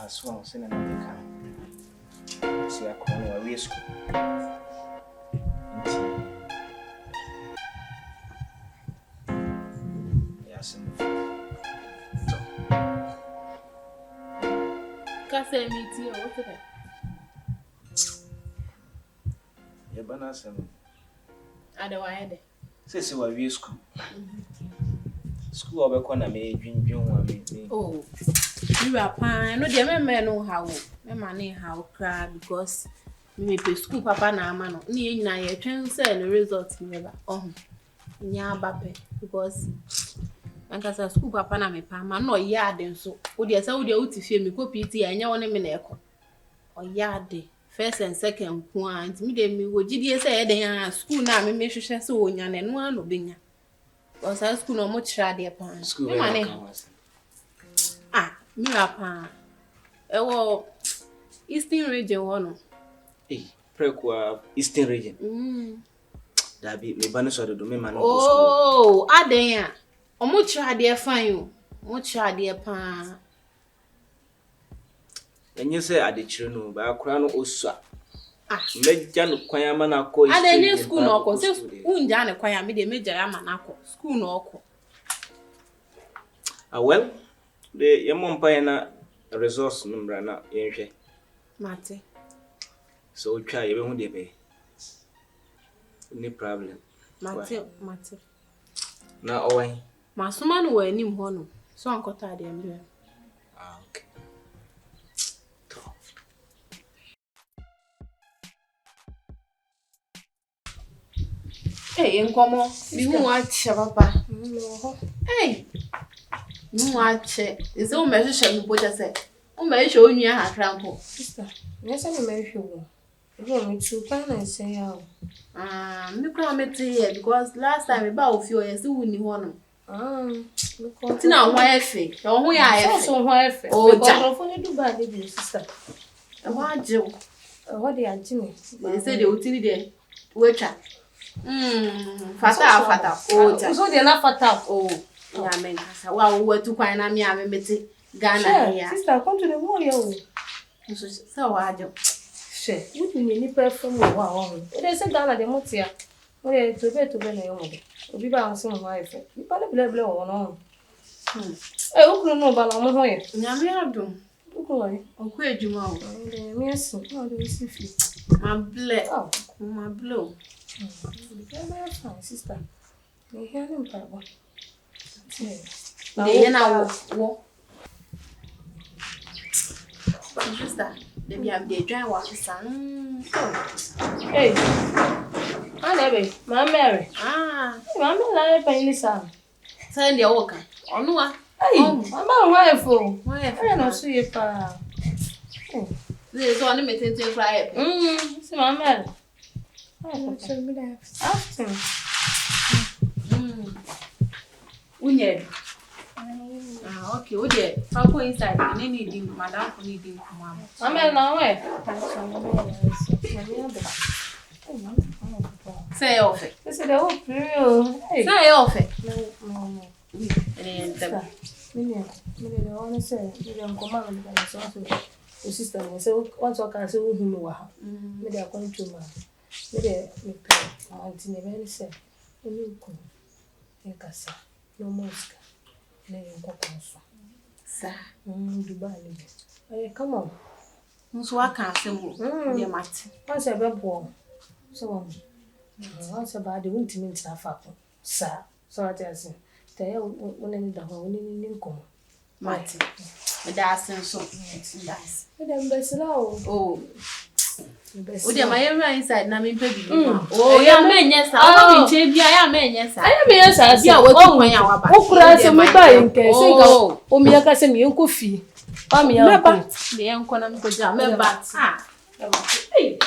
So send another car. See a corner of risk. Yes, Cafe meeting, what is it? Your banners and Otherwise, says you are real school. School of a corner may drink. Oh, you are fine. No, the men know how. My money how cry because me pay school papa na amano. Ni na ye twen say the result never. Oh, nya bape because ankasa school papa na me pa ma no yard so. O de say o de uti fie me ko PT anya woni me na ekọ. O yard first and second point me de me wo gidie say e den school na me hwehwe say o nya na no ano benya. Because our school no much shady pan. School Me apa. Eastern region one. Prequa Eastern region. That be me banner so do me man. Oh, aden. O much shady fine. Much shady pan. And you say I did no, but I crown also. Make Jan Quayama na ko. Aden school no ko. Say unja kwaya me de major ama na ko. School no ko. Well, the yamon payana resource number na yenhwe. Mate. So try you won dey pay. No problem. Mate. Na owen. Masuma no we anim ho no. So ankota de mbe. Okay. Hey, Incomo, you watch papa. Hey, you watch it. It's all measure you put us. Oh, may show you a trample. Sister, yes, I may show you. Me too, can I say how? Me come here because last time about few years, you wouldn't want Look now, why fake? Oh, we are so why fake? Oh, Jack, do bad, sister. What Joe? What they are Jimmy? They said they would see the waiter. Fata. Oh, so they're not fata. Oh, yeah, man. Well, we're too quiet. I'm here. Ghana here. Sister, come to the wall, yo. So, I do. She, what do you mean, perfume? Wow, they said Ghana, the Motia. Oh, yeah, to bed to bed. Obi ba nso ho ayefe. Ni pa le ble wo no. Okuru no ba la mo ho ye. Nyame adum. Okuru ye. Oku ejuma o. Me asin. No dey see fi. Ma ble. Oh, ma blow. Sister. Me hear them pa bo. Dey na wo. Sister, dey am dey join wa san. Hey. Anebe, ma Mary. Ma Mary la pe ni sa. Say dey work. Onu wa. Hey, mama wife o. Wife na so ye pa. Dey so oni metete fry. Si ma Mary. So me da. After. Unye. Okay, o dey. Pa ko inside. Ni need him, madam ko need him kuma. Mama na we. Say off it. Say the whole period. Say off it. No. And the Me want say, me dem command me so so sister me say once I can say who me wa. Me dey according to ma. Me dey me pay. Auntie ne be say, "Oni ko. E kasa. No mosque. Ne nko konso." sa. Dubai ni. Come on. Nso aka asemo. Dey mate. Once I be born. So once about the winter mint na fa ko. Sa. So what I say. Tell you when da ho ni nkomo. Mate. Me da asen so. Yes. Me dem besla o. Oh. O dey my area inside na me pay bibi. Oh, ya menye sa. O bi che bia ya menye sa. Aya menye sa. Bia we tu kwan ya wa ba. O kura se me ba nke se nka o mi aka se me enko fi. O mi ya. Me ba. Me enko na me ko ja. Me ba. Hey.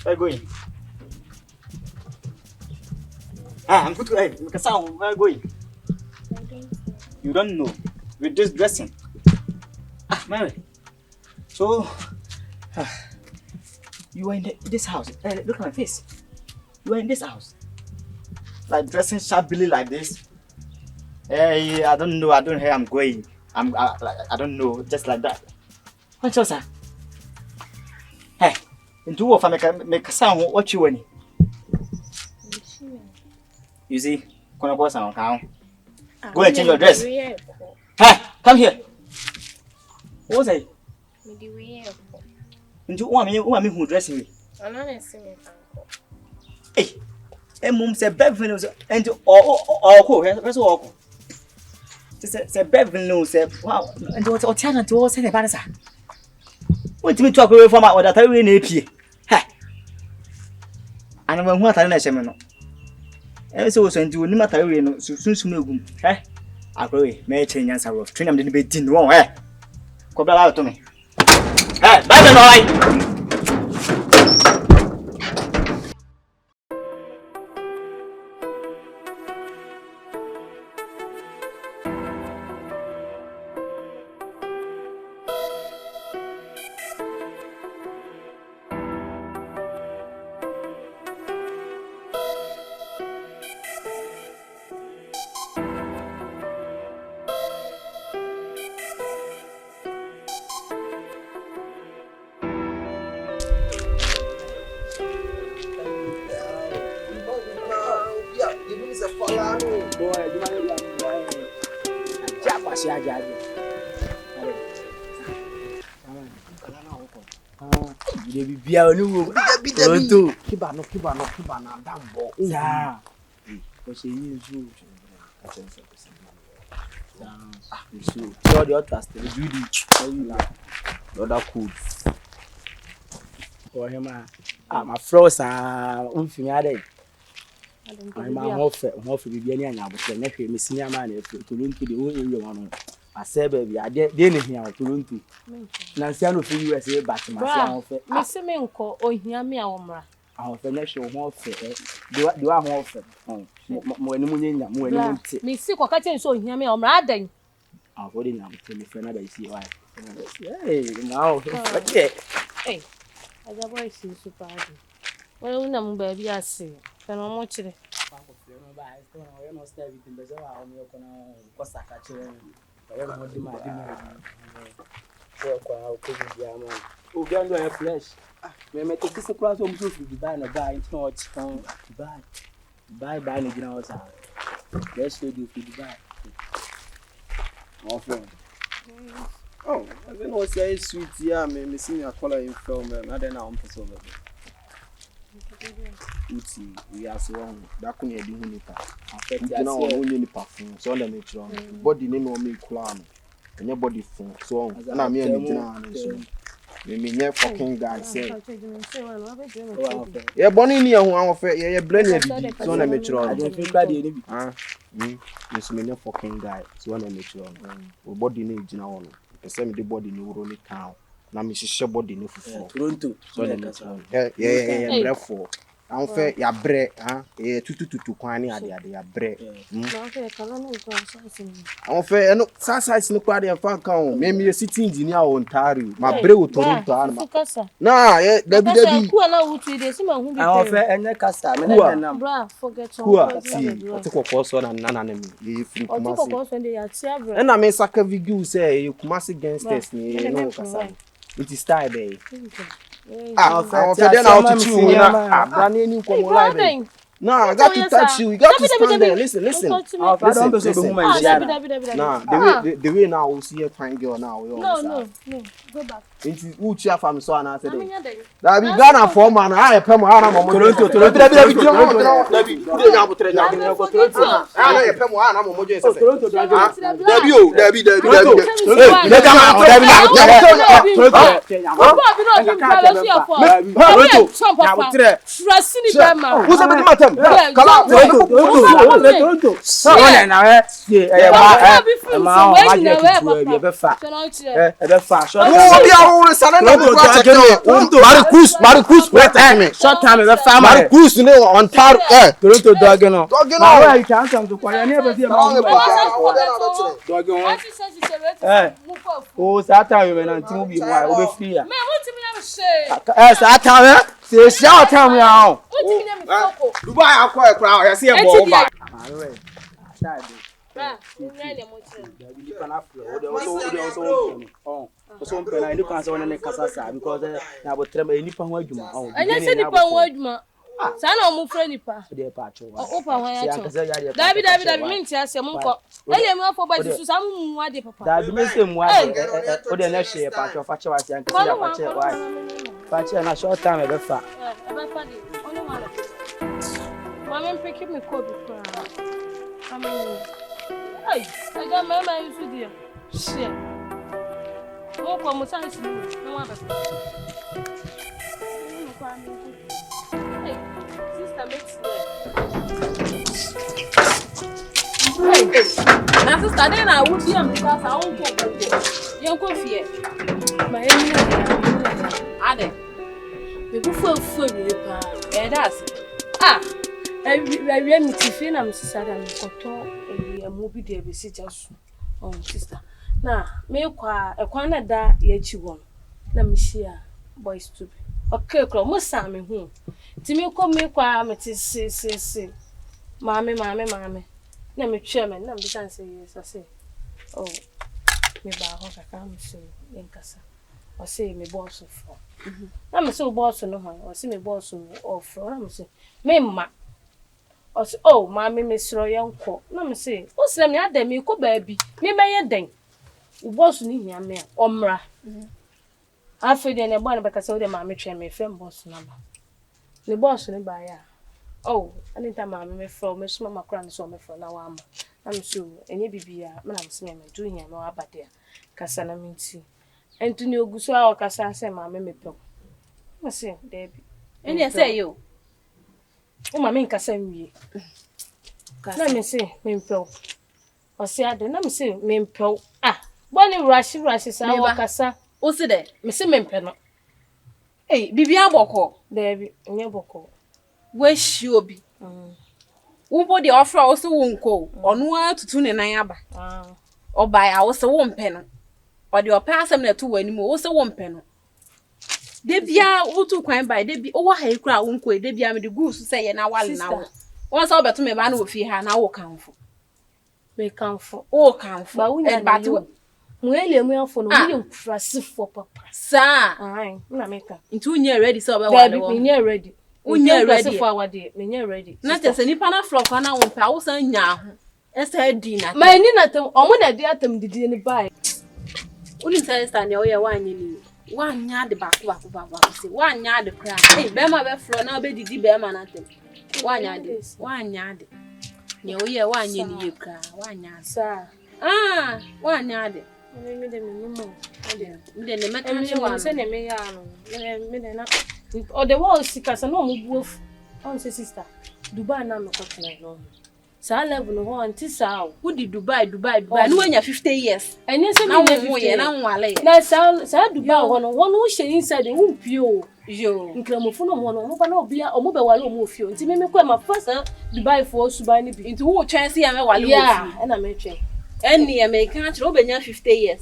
Where going? I'm good to head. Where are you going? You don't know. With this dressing. Mary. So, you are in this house. Look at my face. You are in this house. Like dressing shabbily like this. Hey, I don't know. I don't know where I'm going. I don't know. Just like that. What's your sir? Hey, into what make a sound? What you want? You see, gonna go sound count. Go and change your dress. Hey, come here. What was it? Into one me who dressing me. Hey, mum said Beverly and all. That's all. Say Beverly said, wow, and what's China to all say about us. What do you talk away from what I really need? Ha! And when what I know, and so send you no matter soon soon. Eh? I agree, may change answer of train them didn't be din wrong, eh? Come out to me. Eh, bye bye. So the trust Judy. Other cool. Oh, him, my froze are unfamiliar. I'm off to be any other, but next year, Miss Yaman, to link to the only one. I said, baby, I didn't hear to link to Nanciano for USA, but myself, Miss Minko, or hear me, Omra. Our financial warfare. Do I warfare? More than Miss Siko catching so hear me, Omra, then. I'll hold it now to the friend I see why. Hey, now, okay. Hey, as a boy, she's super. Well, no, baby, I see. Can I watch it? Flesh. We may take this across home to buy and buy. It's not buy the house. Let's show you to buy. Oh, I don't know say sweet yeah, me see your color in film and I don't know on person. Uti, we are so on. That couldn't be doing it. You know, only the perfume, so let me try. Body name on me clan. And your body phone, so on. And I'm here in me near fucking guy say. Yeah, Bonnie near who I'm afraid, yeah, blended. So let me try. I don't think that you Yes, me near fucking guy, so let me try. Body name, you know, the same the body new only town. Now, Mrs. Body new for Toronto. So let me try. Yeah, therefore. I'm fair, ya bread, tutu kwani ya bread. I'm fair, no, size no quality of fan count. Maybe a city engineer on Ontario. My bread will Toronto. Nah, yeah, Debbie. Who are now with this? I'm fair and the custom. Bra, forget who are see. I took a course on an enemy. And I may suck a video say you come against us. No, it is style day. I'm then I'll teach you. No, I got to touch you. You got to stand there. Listen. Nah, the way now we see a fine girl now. No. Go back. It's who cheer from so and I said. That be Ghana for man. I pay my Toronto. Who's Oh, Saturday when I'm be why over free. Saturday, say shout time now. Dubai, I call a crowd. I see a ball. Sana mu freni pa. Opa wan ya cho. Dabi minti ase mu ko. Ele mu afọ ba jisu sa mu ade papa. Dabi me se mu ade. O de na hye pa cho fa che wa se an kase ya fa che wa. Fa che na short time e be fa. E be fa de. Ono wala. Mama pick me ko bi pa. Amen. Ai, aga mama yusu dia. Shit. Mo ko mo san si no wa ba. Na sister dey na wo bi am because I won go. Yen ko fie. Ma yen ni ade. Me bu fu bi pa. Das. Ewie mi ti fi na me sister da me koto mu bi de be si jasu. Oh sister. Na me kwa na da ye chi won. Na me shia boys to be. Okay, kro mo sa me hu. Ti me ko me kwa me ti si. Mame. Na me twa me na me san say yes I say. Oh. Me ba ho kaka me say yen kasa. O say me boss for. Na me say boss no ho. O say me boss of. Na me say me ma. O say oh mame me sro yen ko. Na me say o sra me ada me ko ba bi. Me meye den. O boss ni hia me o mra. Afi de ne bo na be kasa o de mame twa me fem boss na ba. Le boss ni ba ya. Oh, anytime mama me from me so mama kra so me from na wa ma. I'm so enye bibia me na me se me do hia me wa bade kasa na minti. Enti ni oguso a o kasa se mama me pe. Me se Debbie. Eni say yo. O mama nkasa nwie. Na me se me pe. O se ade na me se me pe. Boni rush sa o kasa. O se de me se me pe no. Bibia boko. Debbie, enye boko. We shi obi. Wo body offer also wonko. Onu atutu ne nan aba. Oba ya wo se wo mpe no. O de opa asem na to wani mu wo se wo mpe no. De bia wo tu kwan bai de bi wo ha ikura wonko de bia me de gusu se ye na wale na wo. Won se obeto me ba na wo fi ha na wo kanfo. Me kanfo. O kanfo. Ba wunya ba tu. Mu ele mu afo no mu nkrasifo papa. Sa. Na meka. Ntu nye ready so be wale wo. Me nye ready. Unya ready for our day. Me nye ready. Na tese nipa na flock na wo pa wo san nya ho. Esa di na. Ma ni na tem omo na di atem didi ni bai. Uni sister ne o ye wanye ni. Wanya de ba se. Wanya de kra. Be ma be flock na be didi be ma na tem. Wanya de. Ne o ye wanye ni ye kra. Wanya sa. Wanya de. Me de me mo. Me de ne meka che wa. Se ne me ya no. Me de na or the world sikasa no mu buof. On say sister. Dubai na me ko tena no. Sa level no anti sa wo di Dubai. No anya 50 years. Enye se me na 50 na nwale. Na sa Dubai ho no wo she inside wo pio. Yo. Nkramofo no mo no mo ba na obia o mo be wale o mo fio. Nti me ko ma first Dubai for Subai ni bi. Nti wo chance ya me wale wo fio. Yeah, na me twen. Eni American chiro obenya 50 years.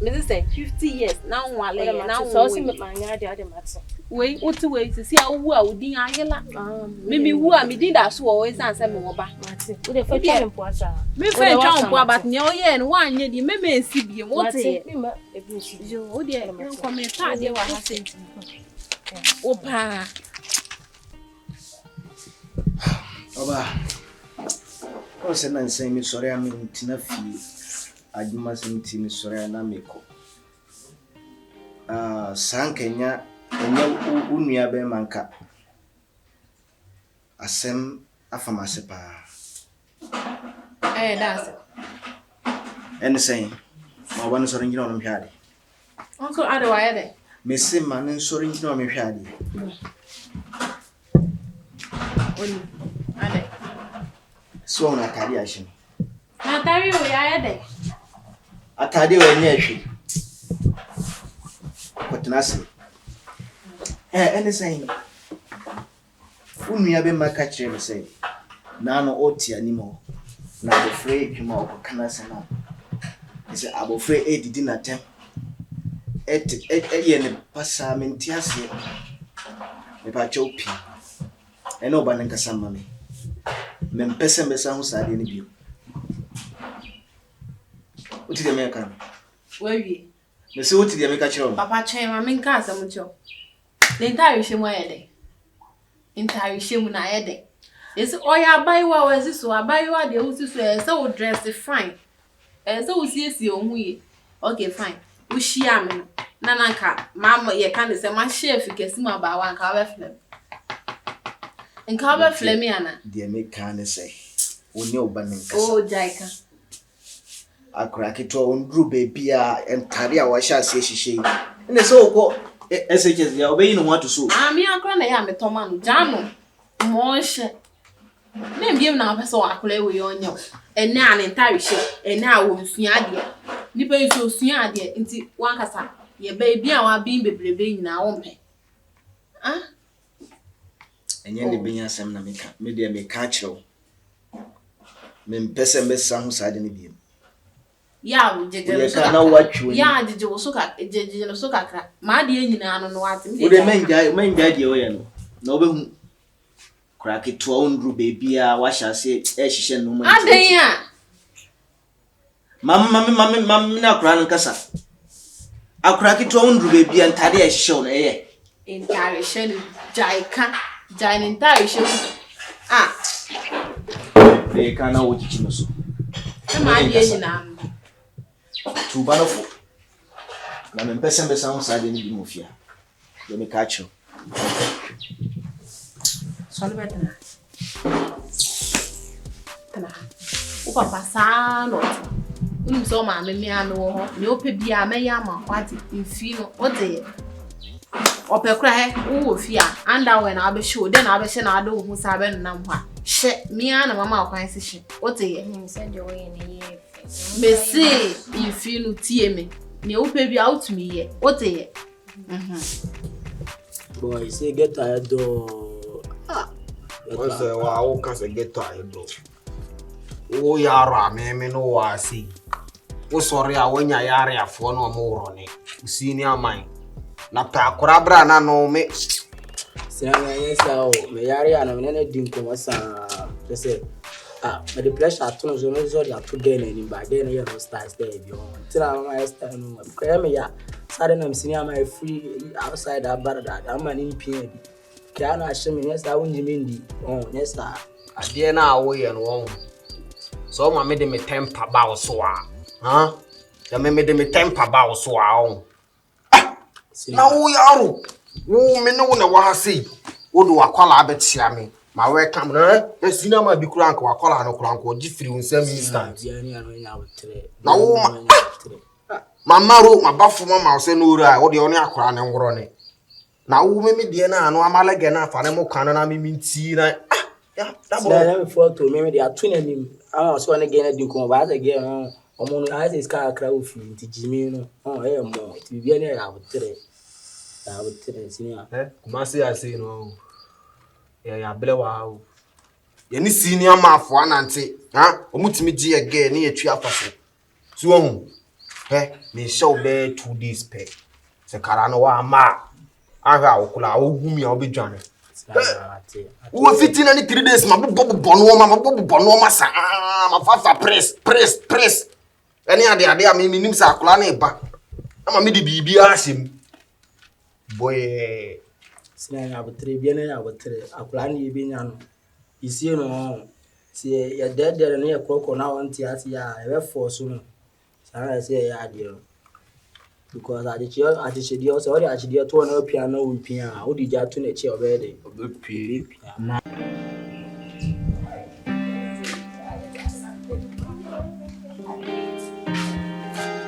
Me say 50 years na nwale na wo. So si me manya ade mate. We otu we sisi a wu a udin ayela. Me wu a me din da so o esan se me wo ba. Mate. We dey fe twa mpo asa. Me fe twa mpo about ne o ye no wan ye di me me nsi bie mo te. Me ma ebi nsi. Jo o de ko me ta de wa ha senti. O pa. Oba. O se na nsen mi sori am ntina fi. Adwuma se nti mi sori na meko. Sankenya enya unua be manka asem afamase pa That's ene sen ma wan so ringina no hwade onko ade wa yede me se man so ringina no hwade oni Ade. So na atade ahye me. Atare o ya ade. Atade o nya ahwe. Kotena se. Ene sen. Unua be maka kire me say. Na no oti animo. Na the free dwuma o kana se na. Ese abofre edidi na tem. Ye ne pasa menti ase. Me pa chopi. Ene oba nka samma me. Me mpese mbesa ho saade ne bio. Oti de me kan. Wawie. Me se oti de me ka kire o. Papa chen ma me nka asem cho. Le ntari hwemu ayede. Ntari hwemu na ayede. Ese oya abaiwa wezi so abaiwa de usi so ese wo dress fine. Ese wo siesie ohun ye. Okay fine. Wo shia me na nanka mama ye kan de se ma chef kesi ma ba wa nka ba flem. Nka ba flem yana. De me kan say. Oni oba nka. Oh jaika. Akura keto ondru baby a entare a wa sha ase hihye. Ene so ko SHS ya obeyi no wato so. Ami akura na ya metoma no jano. Mo hye. Na mbiem na pese wa akura we onyo. Ene a ne ntare hye. Ene a wo nsua ade. Nipa yi so sua ade nti wankasa ye baby a wa bin bebrebe nyina wo mpe. Ah? Enye de benya asem na meka. Me de me ka kirew. Me mpese mbesa ho saade ne biem. Ya jeje so na watchwe. Ya jeje wo so ka jeje no so kakra. Ma de nyina no no ate. Wo de menja de wo ye no. Na obehu kura keto ondru baby a wa sha ase hihye no man. Aden ya. Mami na kura nkasa. Akura keto ondru baby entare a hihye no ye. Entare hye no jaika. Jain entare hye. Ah. Be kana wo chichi no so. E ma de nyina no. Tuba no fo. Na me mpese mbesa ho saade ne bi mo fia. De me ka kirew. Solo betana. Tana. O papa sa no. Unu so ma me ame wo ho. Ne ope bia me ya ma kwati mfi no. O de. Ope kra he wo fi a. Anda we na abehye de na abehye na ado hu sa be nam ho a. Hye me na mama akwan se hye. O de. Said the way in a year. Me say mfi no tie me. Ne ope bia utumi ye. O de. Boy, say get tired though. What's the wow? Can't say get tired though. Oh, yara, me no wasi. Oh, sorry, I when ya yari a phone or more on it. Senior mine. Na pa kurabra na no me. Say yes, me yari and I'm dinko was they say but the pressure to so no so ya to gain any but then you know start there you tell my start no because me ya sudden I'm senior my free outside that bar that I'm an impede. Can I show me yes I won't mean oh yes sir. Ade na awoye no won. So ma me de me temper ba wo so a. Ha? Ya me de me temper ba wo so a on. Na wo yaro. Wo me no na wa ha sei. Wo do akwala abetia me. Ma welcome na. E senior ma bi kura anka akwala no kura anka oji free unsem instant. Na wo mama ma bafo mama se no ura wo de oni akwala ne ngoro ne. Na wo me de na anu amalege na afa ne mo kan na me minti na ya that boy let me photo me they are twinning him I so na gain dinko ba say get omo no I say ska akra ofi nti jimi no eh mo ti bia ne ya butere senior kuma say no ya bele wa o ye ni senior ma afo anante ha omutimi gi ege ne yetwi afaso tu ohun me show be 2 days pay se kara no wa ma aha okula ogumi a obedwane wo fitina ni 3 days ma bobo no ma sa ma fafa press eni ade a me nim sa akula na eba ama me de bibi ahyem boy senior ya butere bia na ya butere akula na ebe nya no isie no si ya dede na ya kroko na wanti ase ya e force no sana say ya ade because adichidi also ori achidi to na opia na opia a odi ja to na chi obede obepi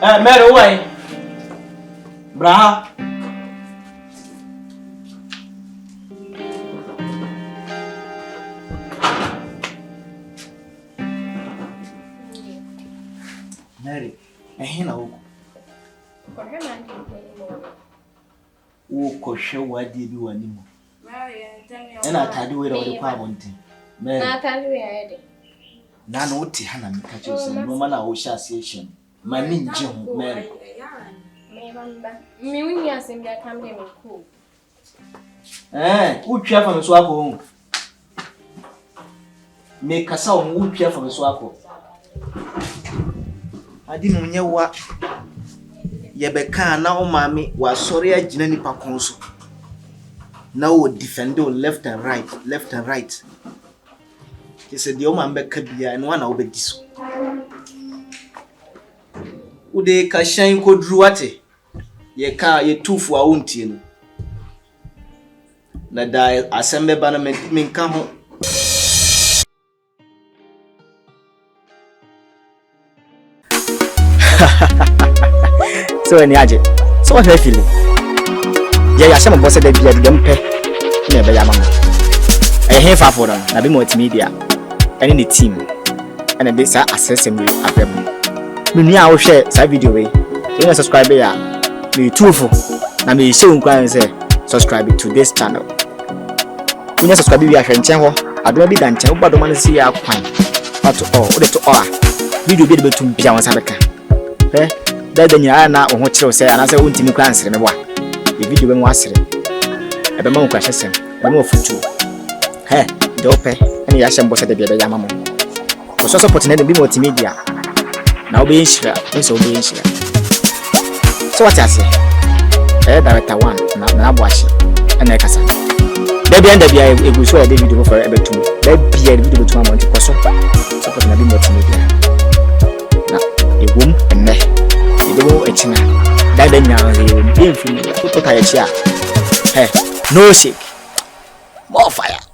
Mero why? Bra. kɔhwɛ wadi bi wani mu ɛna atade wei da wɔde kɔ abɔnten na atade wei ayɛ de na no wote ha na meka kyerɛ sɛ nneɛma na wohyɛ aseɛ hyɛ no ma ne ngye ho Mary me wuni asɛm bi aka me ko wotwa fa me so akɔ me kasa wo wotwa fa me so akɔ adi mu nyɛ wa yɛbɛka na o maame wasɔre agyina nipa kon so na o defend o left and right kese de o maame bɛka bia no na wo bɛdi so wo de ka hyɛn koduru wate yɛka yɛtufu a wontie no na da asɛm bɛba na menka ho so any aje so what you feeling yeah ya shama boss da bia dem pe na be ya mama eh he fa for na be multimedia any the team and this access me abem me nua wo hwe sa video we you subscribe ya me tufu na me show nkwan say subscribe to this channel kunya subscribe bi ahwe nchen ho adoma bi da nchen wo badoma no si ya kwan but oh wo de to oh video bi de betum bia won sa beka dada nya na wo ho kyerɛw sɛ anase wo ntimi kwan sere me bwa e video be mo asere e be ma wo kwahye sem be ma futu de opɛ ɛne ya hyɛ mbɔ sɛ de bia be ya mamo ko so support na de bi multimedia na wo be nhyira nso wo be nhyira so what ase director 1 na abo ahye ɛna e kasa da bia egu so de video for e betum da bia de video betum amon ko so support na bi multimedia na egum enne ibo echina dada nyaa yo bien fini to ta ya chia no shake more fire